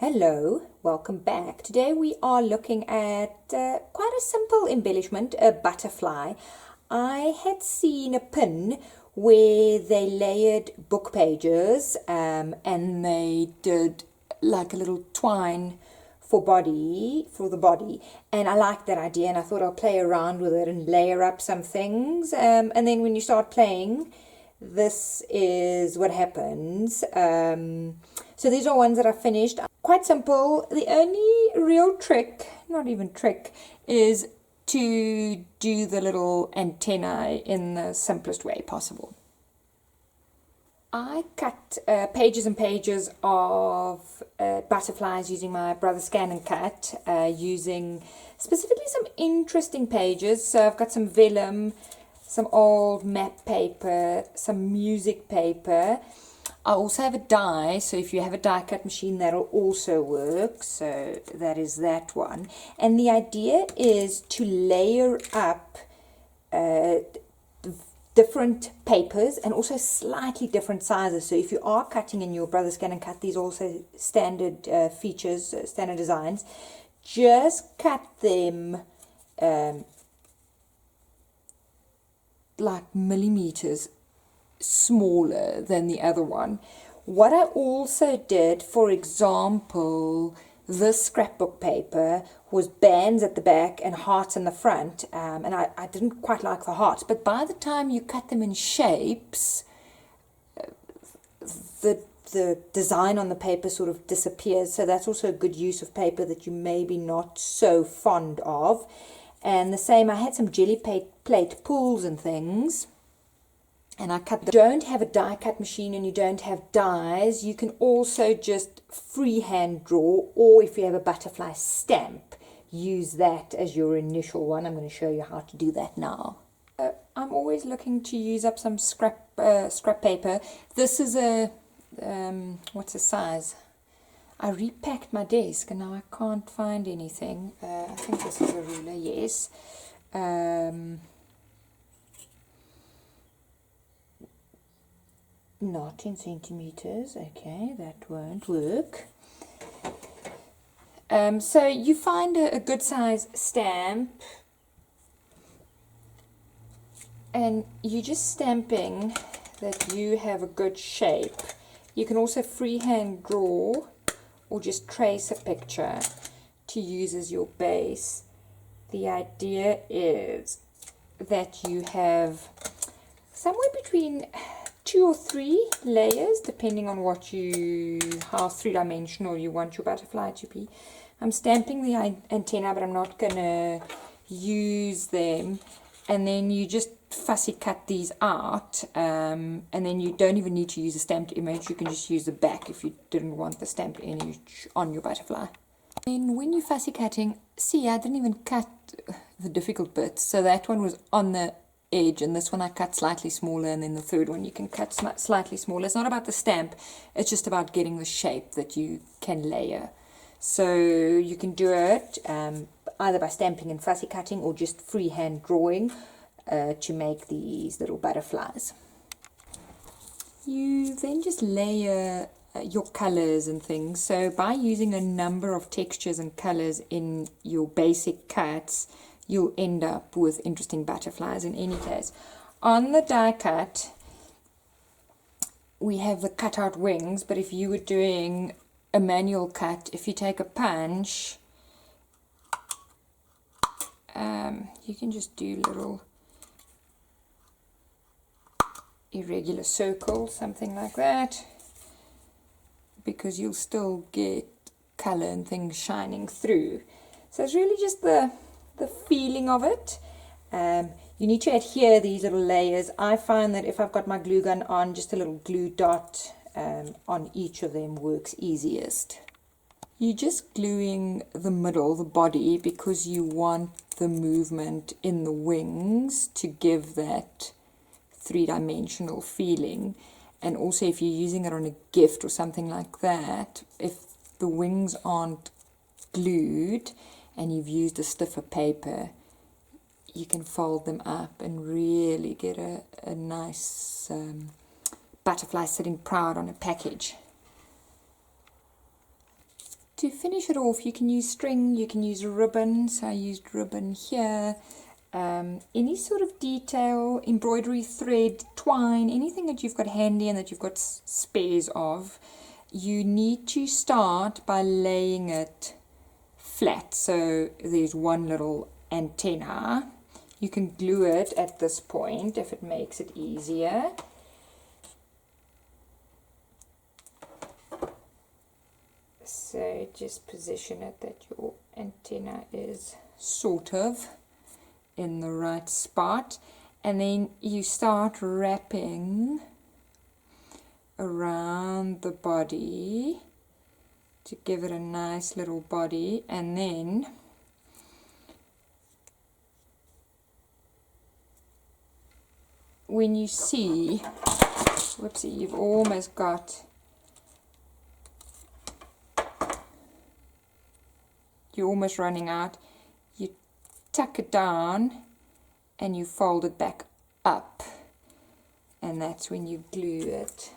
Hello, welcome back. Today we are looking at quite a simple embellishment, a butterfly. I had seen a pin where they layered book pages and they did like a little twine for the body, and I liked that idea and I thought I'll play around with it and layer up some things, and then when you start playing, this is what happens. So these are ones that I finished. Quite simple. The only real trick, not even trick, is to do the little antenna in the simplest way possible. I cut pages and pages of butterflies using my brother Scan and Cut, using specifically some interesting pages. So I've got some vellum, some old map paper, some music paper. I also have a die, so if you have a die cut machine, that'll also work. So that is that one. And the idea is to layer up different papers and also slightly different sizes. So if you are cutting in your brother Scan and Cut, these are also standard features, standard designs. Just cut them like millimeters smaller than the other one. What I also did, for example, this scrapbook paper was bands at the back and hearts in the front, and I didn't quite like the hearts, but by the time you cut them in shapes, the design on the paper sort of disappears. So that's also a good use of paper that you maybe not so fond of. And the same, I had some jelly plate pools and things, and I cut them. If you don't have a die cut machine and you don't have dies, you can also just freehand draw, or if you have a butterfly stamp, use that as your initial one. I'm going to show you how to do that now. I'm always looking to use up some scrap paper. This is a what's the size? I repacked my desk and now I can't find anything. I think this is a ruler, yes. 10 centimeters, okay, that won't work. So you find a good size stamp and you're just stamping that you have a good shape. You can also freehand draw or just trace a picture to use as your base. The idea is that you have somewhere between 2 or 3 layers, depending on how three-dimensional you want your butterfly to be. I'm stamping the antenna, but I'm not going to use them. And then you just fussy cut these out, and then you don't even need to use a stamped image. You can just use the back if you didn't want the stamped image on your butterfly. And when you're fussy cutting, see, I didn't even cut the difficult bits. So that one was on the edge, and this one I cut slightly smaller, and then the third one you can cut slightly smaller. It's not about the stamp, it's just about getting the shape that you can layer. So you can do it either by stamping and fussy cutting or just freehand drawing to make these little butterflies. You then just layer your colors and things. So by using a number of textures and colors in your basic cuts, you'll end up with interesting butterflies in any case. On the die cut, we have the cutout wings, but if you were doing a manual cut, if you take a punch, you can just do little irregular circles, something like that, because you'll still get color and things shining through. So it's really just the feeling of it. You need to adhere these little layers. I find that if I've got my glue gun on, just a little glue dot on each of them works easiest. You're just gluing the middle, the body, because you want the movement in the wings to give that three-dimensional feeling. And also if you're using it on a gift or something like that, if the wings aren't glued and you've used a stiffer paper, you can fold them up and really get a nice butterfly sitting proud on a package. to finish it off, you can use string, you can use ribbon. So I used ribbon here. Any sort of detail, embroidery, thread, twine, anything that you've got handy and that you've got spares of, you need to start by laying it flat. So there's one little antenna. You can glue it at this point if it makes it easier. So just position it that your antenna is sort of in the right spot, and then you start wrapping around the body to give it a nice little body, and then when you see, whoopsie, you've almost got, you're almost running out, you tuck it down and you fold it back up, and that's when you glue it.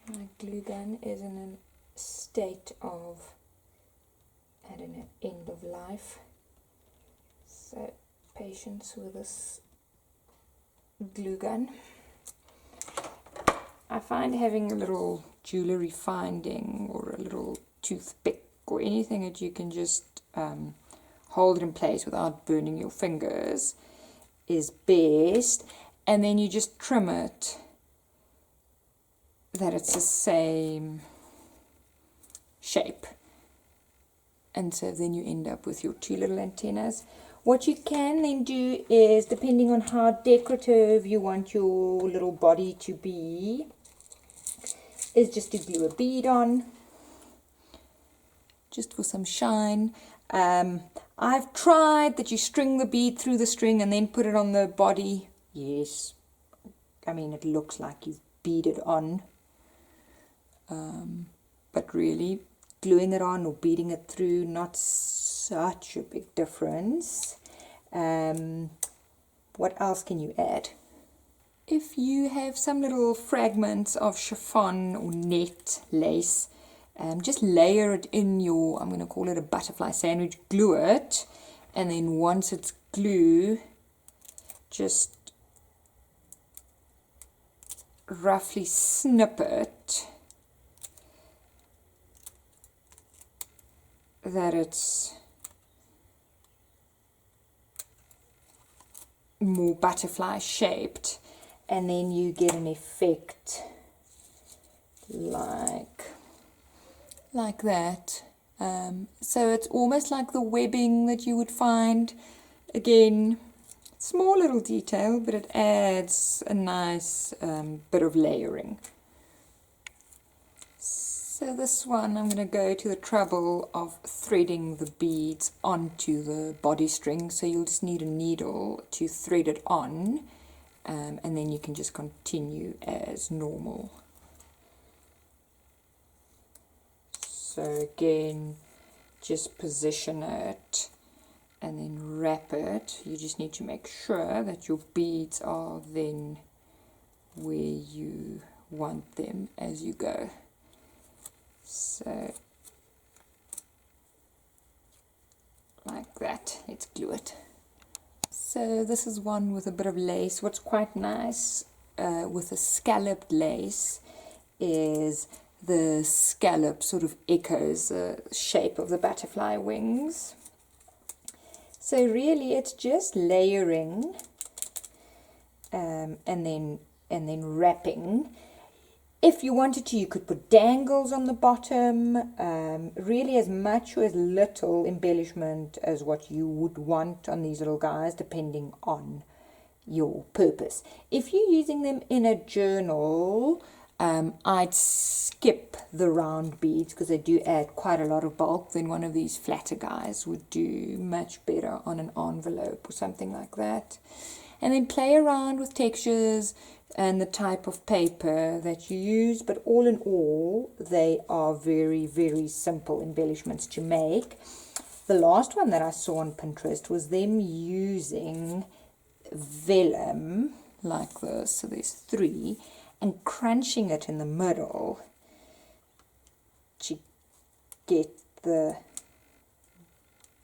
My glue gun is in a state of, I don't know, end of life, so patience with this glue gun. I find having a little jewellery finding or a little toothpick or anything that you can just hold it in place without burning your fingers is best, and then you just trim it that it's the same shape, and so then you end up with your two little antennas. What you can then do is, depending on how decorative you want your little body to be, is just to glue a bead on, just for some shine. I've tried that you string the bead through the string and then put it on the body. Yes, I mean, it looks like you've beaded on, but really gluing it on or beading it through, not such a big difference. What else can you add? If you have some little fragments of chiffon or net lace, just layer it in your, I'm going to call it a butterfly sandwich, glue it, and then once it's glue, just roughly snip it that it's more butterfly shaped, and then you get an effect like that. So it's almost like the webbing that you would find. Again, small little detail, but it adds a nice bit of layering. So this one, I'm going to go to the trouble of threading the beads onto the body string. So you'll just need a needle to thread it on, and then you can just continue as normal. So again, just position it and then wrap it. You just need to make sure that your beads are then where you want them as you go. So, like that, let's glue it. So this is one with a bit of lace. What's quite nice with a scalloped lace is the scallop sort of echoes the shape of the butterfly wings. So really it's just layering and then wrapping. If you wanted to, you could put dangles on the bottom, really as much or as little embellishment as what you would want on these little guys, depending on your purpose. If you're using them in a journal, I'd skip the round beads because they do add quite a lot of bulk. Then one of these flatter guys would do much better on an envelope or something like that. And then play around with textures and the type of paper that you use, but all in all, they are very, very simple embellishments to make. The last one that I saw on Pinterest was them using vellum like this, so there's 3, and crunching it in the middle get the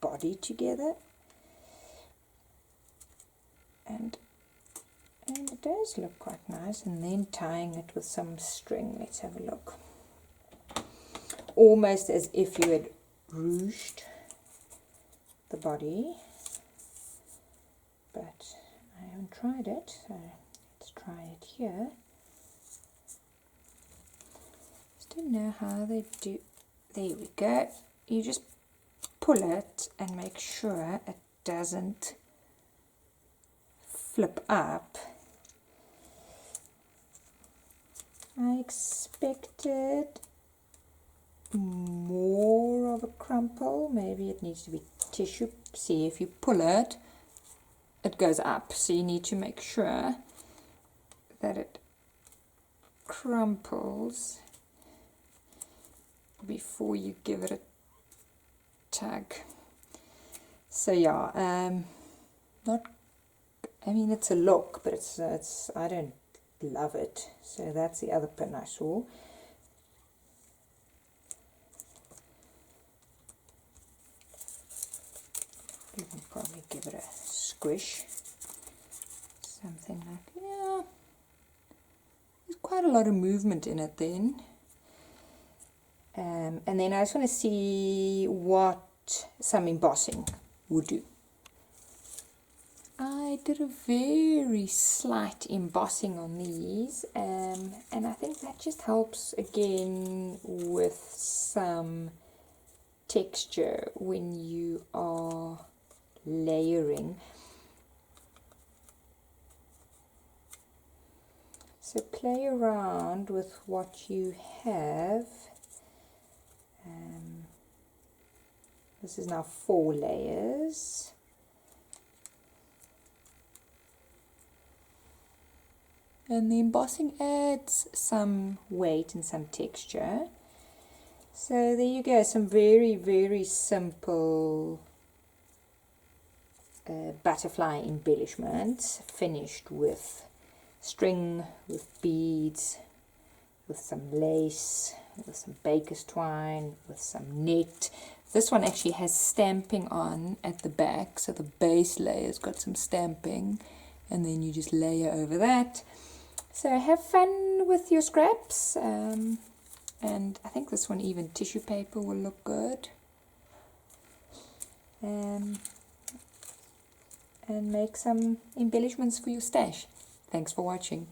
body together. And it does look quite nice. And then tying it with some string. Let's have a look. Almost as if you had ruched the body, but I haven't tried it, so let's try it here. Just don't know how they do. There we go. You just pull it and make sure it doesn't flip up. I expected more of a crumple. Maybe it needs to be tissue. See, if you pull it, it goes up. So you need to make sure that it crumples before you give it a tug. So yeah, not. I mean, it's a look, but it's. I don't love it. So that's the other pin I saw. You can probably give it a squish, something like, yeah, there's quite a lot of movement in it then. And then I just want to see what some embossing would do. I did a very slight embossing on these, and I think that just helps again with some texture when you are layering. So play around with what you have. This is now 4 layers. And the embossing adds some weight and some texture. So there you go, some very, very simple butterfly embellishments finished with string, with beads, with some lace, with some baker's twine, with some net. This one actually has stamping on at the back, so the base layer's got some stamping, and then you just layer over that. So have fun with your scraps, and I think this one even tissue paper will look good. And make some embellishments for your stash. Thanks for watching.